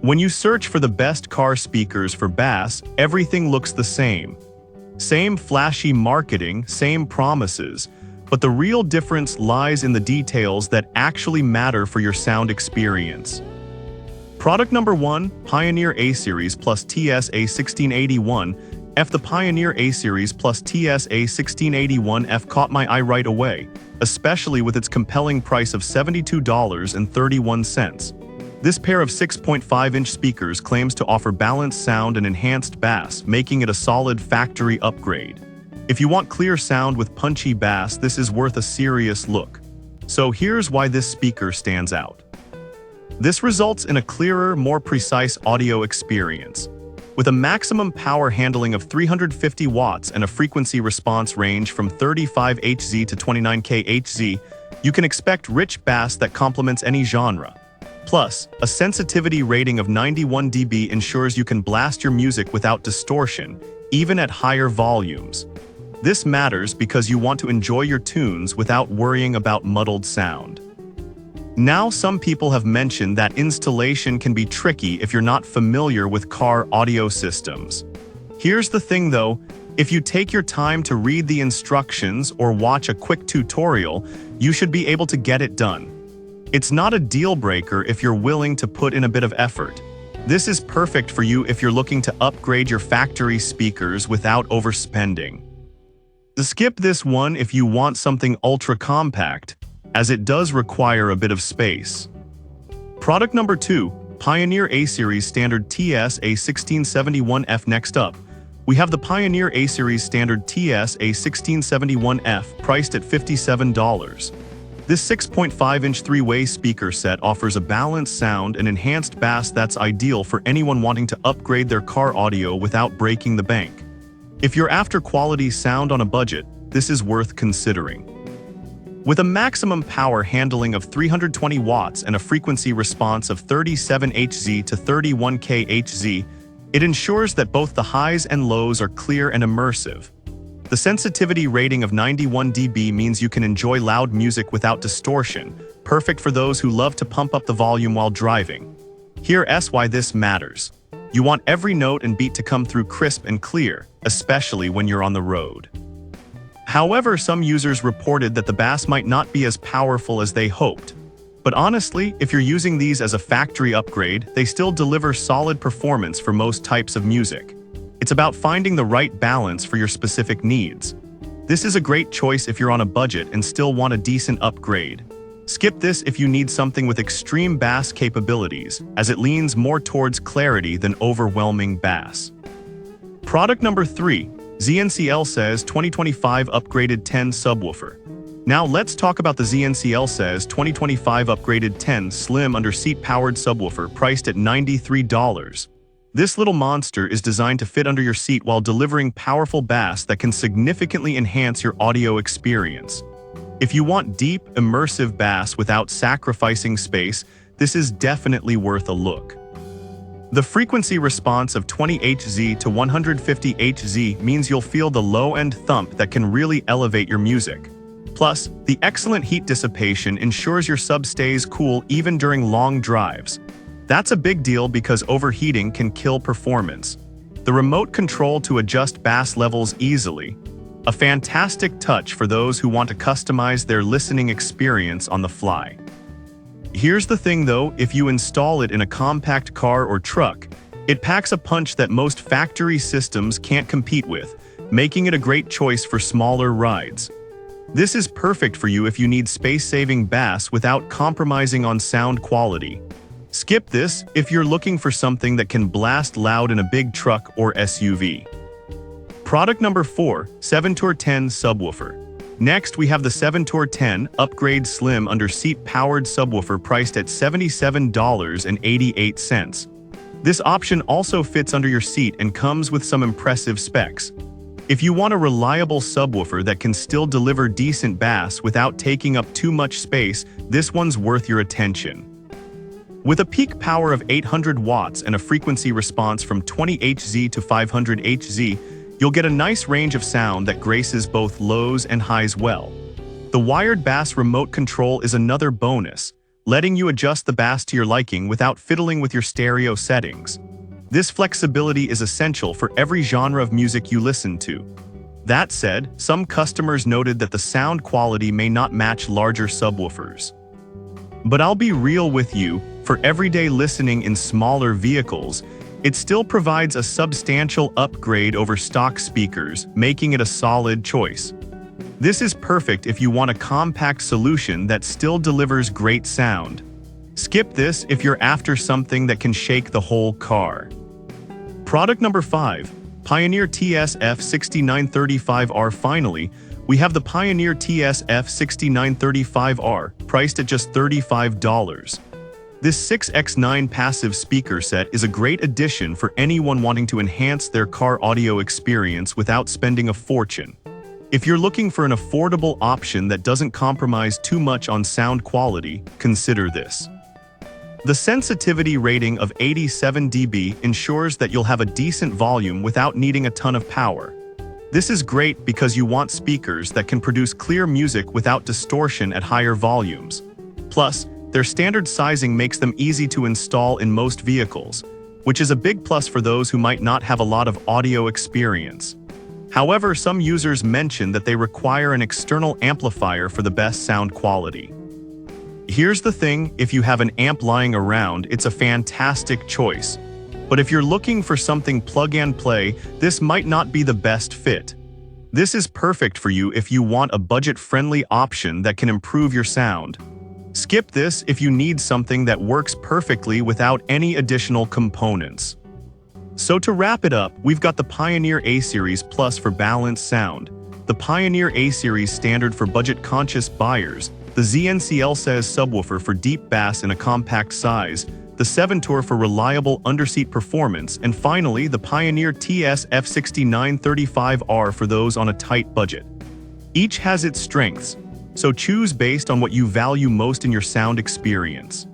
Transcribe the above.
When you search for the best car speakers for bass, everything looks the same. Same flashy marketing, same promises, but the real difference lies in the details that actually matter for your sound experience. Product number 1, Pioneer A-Series plus TS-A1681F. The Pioneer A-Series plus TS-A1681F caught my eye right away, especially with its compelling price of $72.31. This pair of 6.5-inch speakers claims to offer balanced sound and enhanced bass, making it a solid factory upgrade. If you want clear sound with punchy bass, this is worth a serious look. So here's why this speaker stands out. This results in a clearer, more precise audio experience. With a maximum power handling of 350 watts and a frequency response range from 35 Hz to 29 kHz, you can expect rich bass that complements any genre. Plus, a sensitivity rating of 91 dB ensures you can blast your music without distortion, even at higher volumes. This matters because you want to enjoy your tunes without worrying about muddled sound. Now, some people have mentioned that installation can be tricky if you're not familiar with car audio systems. Here's the thing though, if you take your time to read the instructions or watch a quick tutorial, you should be able to get it done. It's not a deal breaker if you're willing to put in a bit of effort. This is perfect for you if you're looking to upgrade your factory speakers without overspending. Skip this one if you want something ultra compact, as it does require a bit of space. Product number 2, Pioneer A-Series Standard TS-A1671F. Next up, we have the Pioneer A-Series Standard TS-A1671F, priced at $57. This 6.5-inch three-way speaker set offers a balanced sound and enhanced bass that's ideal for anyone wanting to upgrade their car audio without breaking the bank. If you're after quality sound on a budget, this is worth considering. With a maximum power handling of 320 watts and a frequency response of 37 Hz to 31 kHz, it ensures that both the highs and lows are clear and immersive. The sensitivity rating of 91 dB means you can enjoy loud music without distortion, perfect for those who love to pump up the volume while driving. Here's why this matters. You want every note and beat to come through crisp and clear, especially when you're on the road. However, some users reported that the bass might not be as powerful as they hoped. But honestly, if you're using these as a factory upgrade, they still deliver solid performance for most types of music. It's about finding the right balance for your specific needs. This is a great choice if you're on a budget and still want a decent upgrade. Skip this if you need something with extreme bass capabilities, as it leans more towards clarity than overwhelming bass. Product number 3, ZNCL Says 2025 Upgraded 10 Subwoofer. Now let's talk about the ZNCL Says 2025 Upgraded 10 Slim Under-Seat Powered Subwoofer, priced at $93. This little monster is designed to fit under your seat while delivering powerful bass that can significantly enhance your audio experience. If you want deep, immersive bass without sacrificing space, this is definitely worth a look. The frequency response of 20 Hz to 150 Hz means you'll feel the low-end thump that can really elevate your music. Plus, the excellent heat dissipation ensures your sub stays cool even during long drives. That's a big deal because overheating can kill performance. The remote control to adjust bass levels easily. A fantastic touch for those who want to customize their listening experience on the fly. Here's the thing though, if you install it in a compact car or truck, it packs a punch that most factory systems can't compete with, making it a great choice for smaller rides. This is perfect for you if you need space-saving bass without compromising on sound quality. Skip this if you're looking for something that can blast loud in a big truck or SUV. Product number 4, 7Tour 10 Subwoofer. Next, we have the 7Tour 10 Upgrade Slim Under-Seat Powered Subwoofer, priced at $77.88. This option also fits under your seat and comes with some impressive specs. If you want a reliable subwoofer that can still deliver decent bass without taking up too much space, this one's worth your attention. With a peak power of 800 watts and a frequency response from 20 Hz to 500 Hz, you'll get a nice range of sound that graces both lows and highs well. The wired bass remote control is another bonus, letting you adjust the bass to your liking without fiddling with your stereo settings. This flexibility is essential for every genre of music you listen to. That said, some customers noted that the sound quality may not match larger subwoofers. But I'll be real with you, for everyday listening in smaller vehicles, it still provides a substantial upgrade over stock speakers, making it a solid choice. This is perfect if you want a compact solution that still delivers great sound. Skip this if you're after something that can shake the whole car. Product number 5. Pioneer TS-F6935R. Finally, we have the Pioneer TS-F6935R, priced at just $35. This 6x9 passive speaker set is a great addition for anyone wanting to enhance their car audio experience without spending a fortune. If you're looking for an affordable option that doesn't compromise too much on sound quality, consider this. The sensitivity rating of 87 dB ensures that you'll have a decent volume without needing a ton of power. This is great because you want speakers that can produce clear music without distortion at higher volumes. Plus, their standard sizing makes them easy to install in most vehicles, which is a big plus for those who might not have a lot of audio experience. However, some users mention that they require an external amplifier for the best sound quality. Here's the thing, if you have an amp lying around, it's a fantastic choice. But if you're looking for something plug and play, this might not be the best fit. This is perfect for you if you want a budget-friendly option that can improve your sound. Skip this if you need something that works perfectly without any additional components. So to wrap it up, we've got the Pioneer A-Series Plus for balanced sound, the Pioneer A-Series Standard for budget-conscious buyers, the ZNCL says subwoofer for deep bass in a compact size, the 7 Tour for reliable underseat performance, and finally the Pioneer TS-F6935R for those on a tight budget. Each has its strengths, so choose based on what you value most in your sound experience.